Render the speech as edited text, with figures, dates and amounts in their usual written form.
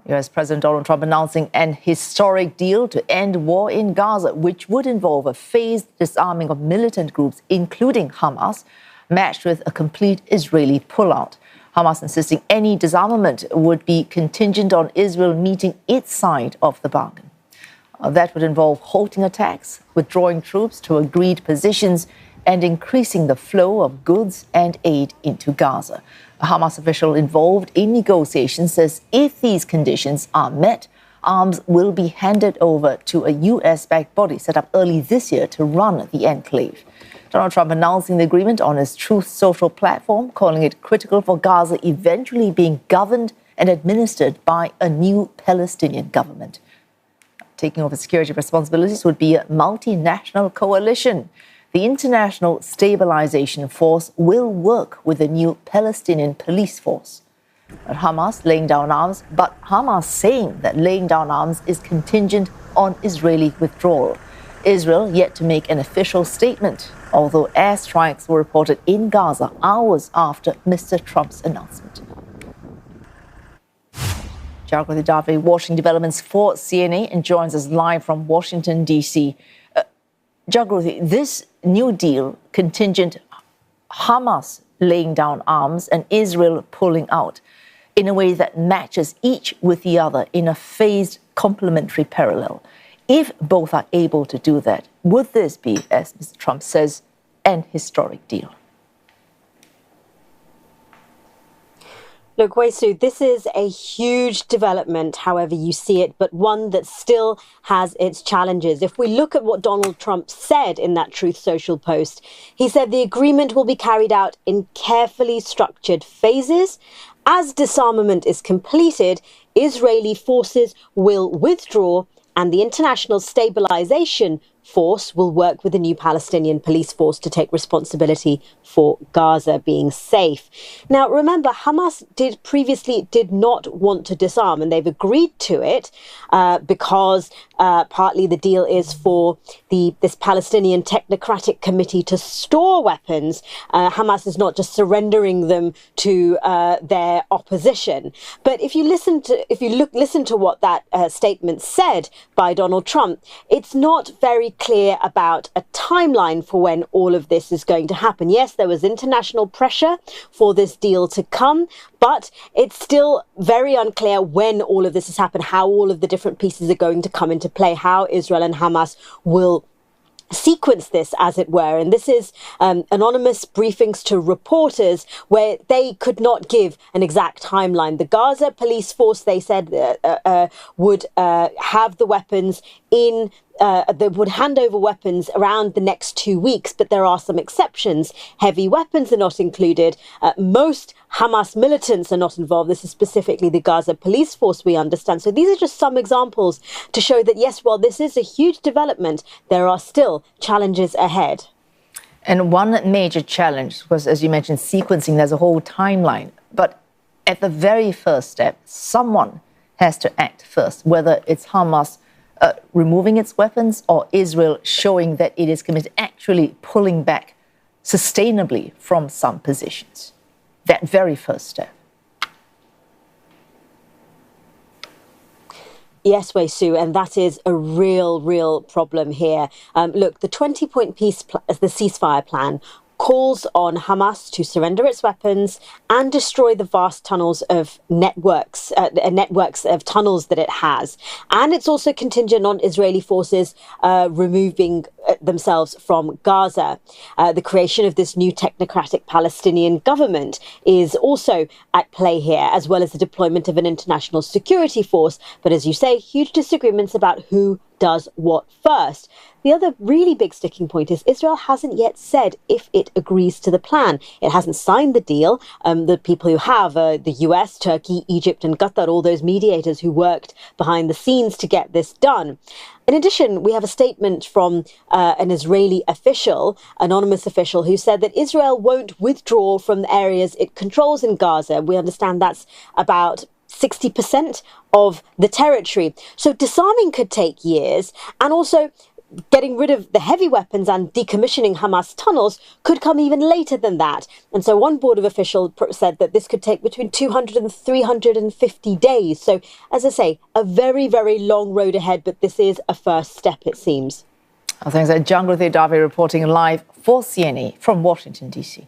US President Donald Trump announcing an historic deal to end war in Gaza, which would involve a phased disarming of militant groups, including Hamas, matched with a complete Israeli pullout. Hamas insisting any disarmament would be contingent on Israel meeting its side of the bargain. That would involve halting attacks, withdrawing troops to agreed positions, and increasing the flow of goods and aid into Gaza. A Hamas official involved in negotiations says if these conditions are met, arms will be handed over to a US-backed body set up early this year to run the enclave. Donald Trump announcing the agreement on his Truth Social platform, calling it critical for Gaza eventually being governed and administered by a new Palestinian government. Taking over security responsibilities would be a multinational coalition. The International Stabilization Force will work with the new Palestinian police force. Hamas saying that laying down arms is contingent on Israeli withdrawal. Israel yet to make an official statement, although airstrikes were reported in Gaza hours after Mr. Trump's announcement. Jagruti Dave, watching developments for CNA, and joins us live from Washington, D.C. Jagruti, this new deal, contingent Hamas laying down arms and Israel pulling out in a way that matches each with the other in a phased complementary parallel. If both are able to do that, would this be, as Mr. Trump says, an historic deal? Look, Wesu, this is a huge development, however you see it, but one that still has its challenges. If we look at what Donald Trump said in that Truth Social post, he said the agreement will be carried out in carefully structured phases. As disarmament is completed, Israeli forces will withdraw and the International Stabilization Force will work with the new Palestinian police force to take responsibility for Gaza being safe. Now, remember, Hamas previously did not want to disarm, and they've agreed to it because partly the deal is for this Palestinian technocratic committee to store weapons. Hamas is not just surrendering them to their opposition. But if you listen to what that statement said by Donald Trump, it's not very clear about a timeline for when all of this is going to happen. Yes, there was international pressure for this deal to come, but it's still very unclear when all of this has happened, how all of the different pieces are going to come into play, how Israel and Hamas will sequence this, as it were. And this is anonymous briefings to reporters where they could not give an exact timeline. The Gaza police force, they said, would have the weapons in they would hand over weapons around the next 2 weeks, but there are some exceptions. Heavy weapons are not included. Most Hamas militants are not involved. This is specifically the Gaza police force, we understand. So these are just some examples to show that, yes, while this is a huge development, there are still challenges ahead. And one major challenge was, as you mentioned, sequencing. There's a whole timeline. But at the very first step, someone has to act first, whether it's Hamas removing its weapons or Israel showing that it is committed, actually pulling back sustainably from some positions. That very first step. Yes, Wesu, and that is a real problem here. Look, the 20-point the ceasefire plan calls on Hamas to surrender its weapons and destroy the vast tunnels of networks of tunnels that it has. And it's also contingent on Israeli forces removing themselves from Gaza. The creation of this new technocratic Palestinian government is also at play here, as well as the deployment of an international security force. But as you say, huge disagreements about who does what first. The other really big sticking point is Israel hasn't yet said if it agrees to the plan. It hasn't signed the deal. The people who have, the US, Turkey, Egypt and Qatar, all those mediators who worked behind the scenes to get this done. In addition, we have a statement from an Israeli official, anonymous official, who said that Israel won't withdraw from the areas it controls in Gaza. We understand that's about 60% of the territory. So disarming could take years. And also, getting rid of the heavy weapons and decommissioning Hamas tunnels could come even later than that. And so one border official said that this could take between 200 and 350 days. So, as I say, a very, very long road ahead, but this is a first step, it seems. Thanks, Jagruti Dave reporting live for CNA from Washington, D.C.